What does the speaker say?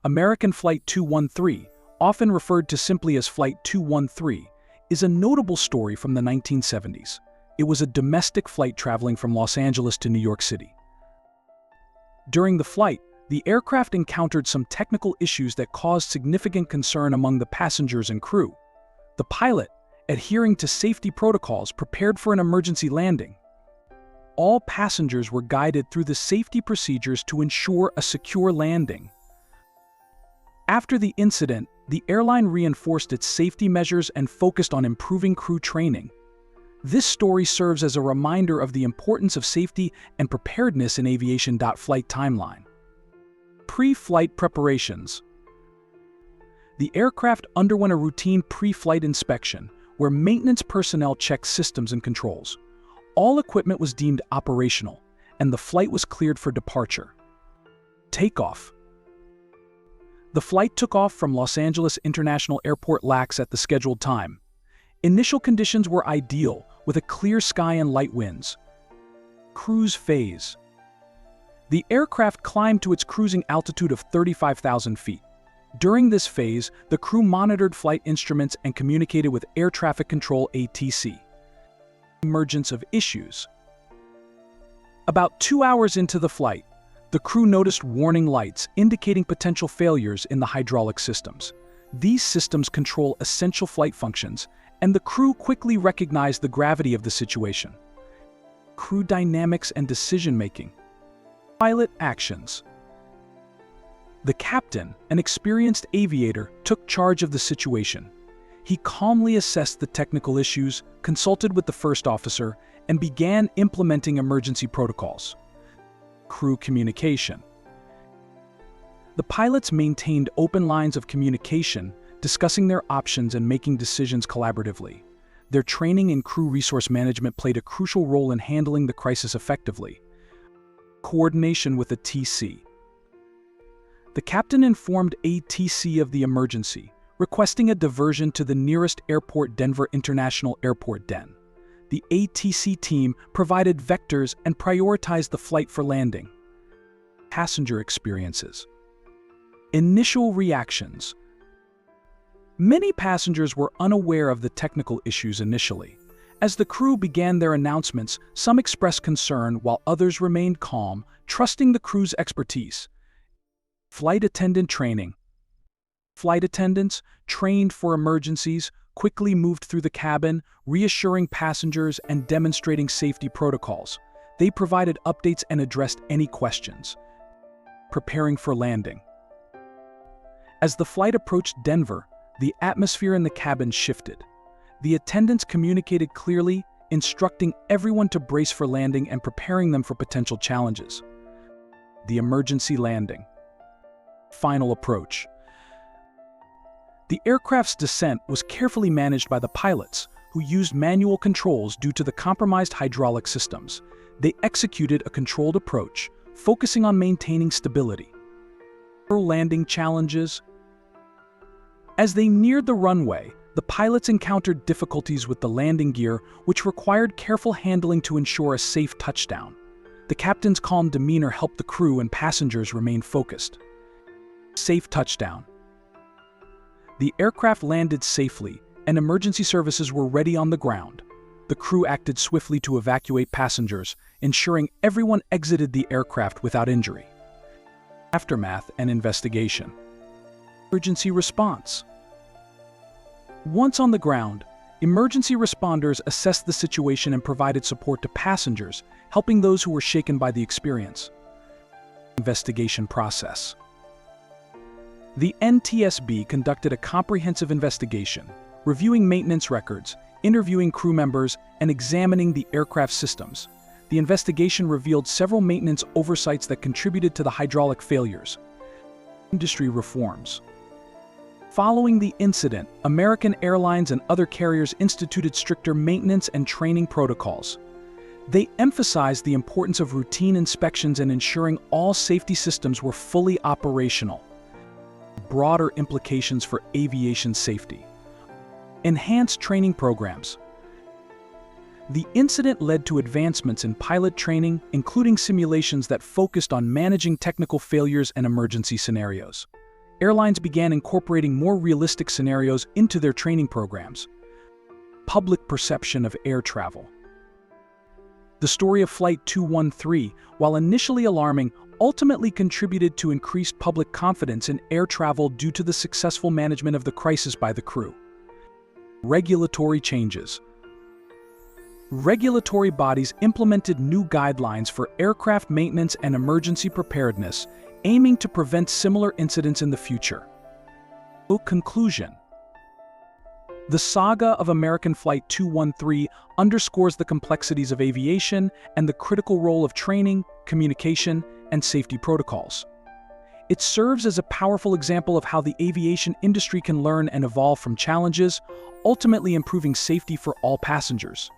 American Flight 213, often referred to simply as Flight 213, is a notable story from the 1970s. It was a domestic flight traveling from Los Angeles to New York City. During the flight, the aircraft encountered some technical issues that caused significant concern among the passengers and crew. The pilot, adhering to safety protocols, prepared for an emergency landing. All passengers were guided through the safety procedures to ensure a secure landing. After the incident, the airline reinforced its safety measures and focused on improving crew training. This story serves as a reminder of the importance of safety and preparedness in aviation. Flight timeline. Pre-flight preparations. The aircraft underwent a routine pre-flight inspection, where maintenance personnel checked systems and controls. All equipment was deemed operational, and the flight was cleared for departure. Takeoff. The flight took off from Los Angeles International Airport LAX at the scheduled time. Initial conditions were ideal, with a clear sky and light winds. Cruise phase. The aircraft climbed to its cruising altitude of 35,000 feet. During this phase, the crew monitored flight instruments and communicated with Air Traffic Control (ATC). Emergence of issues. About 2 hours into the flight, the crew noticed warning lights indicating potential failures in the hydraulic systems. These systems control essential flight functions, and the crew quickly recognized the gravity of the situation. Crew dynamics and decision-making. Pilot actions. The captain, an experienced aviator, took charge of the situation. He calmly assessed the technical issues, consulted with the first officer, and began implementing emergency protocols. Crew communication. The pilots maintained open lines of communication, discussing their options and making decisions collaboratively. Their training in crew resource management played a crucial role in handling the crisis effectively. Coordination with ATC. The captain informed ATC of the emergency, requesting a diversion to the nearest airport, Denver International Airport (DEN). The ATC team provided vectors and prioritized the flight for landing. Passenger experiences. Initial reactions. Many passengers were unaware of the technical issues initially. As the crew began their announcements, some expressed concern while others remained calm, trusting the crew's expertise. Flight attendant training. Flight attendants, trained for emergencies, quickly moved through the cabin, reassuring passengers and demonstrating safety protocols. They provided updates and addressed any questions. Preparing for landing. As the flight approached Denver, the atmosphere in the cabin shifted. The attendants communicated clearly, instructing everyone to brace for landing and preparing them for potential challenges. The emergency landing. Final approach. The aircraft's descent was carefully managed by the pilots, who used manual controls due to the compromised hydraulic systems. They executed a controlled approach, focusing on maintaining stability. Landing challenges. As they neared the runway, the pilots encountered difficulties with the landing gear, which required careful handling to ensure a safe touchdown. The captain's calm demeanor helped the crew and passengers remain focused. Safe touchdown. The aircraft landed safely, and emergency services were ready on the ground. The crew acted swiftly to evacuate passengers, ensuring everyone exited the aircraft without injury. Aftermath and investigation. Emergency response. Once on the ground, emergency responders assessed the situation and provided support to passengers, helping those who were shaken by the experience. Investigation process. The NTSB conducted a comprehensive investigation, reviewing maintenance records, interviewing crew members, and examining the aircraft systems. The investigation revealed several maintenance oversights that contributed to the hydraulic failures. Industry reforms. Following the incident, American Airlines and other carriers instituted stricter maintenance and training protocols. They emphasized the importance of routine inspections and ensuring all safety systems were fully operational. Broader implications for aviation safety. Enhanced training programs. The incident led to advancements in pilot training, including simulations that focused on managing technical failures and emergency scenarios. airlines began incorporating more realistic scenarios into their training programs. Public perception of air travel. The story of Flight 213, while initially alarming, ultimately contributed to increased public confidence in air travel due to the successful management of the crisis by the crew. Regulatory changes. Regulatory bodies implemented new guidelines for aircraft maintenance and emergency preparedness, aiming to prevent similar incidents in the future. Conclusion. The saga of American Flight 213 underscores the complexities of aviation and the critical role of training, communication, and safety protocols. It serves as a powerful example of how the aviation industry can learn and evolve from challenges, ultimately improving safety for all passengers.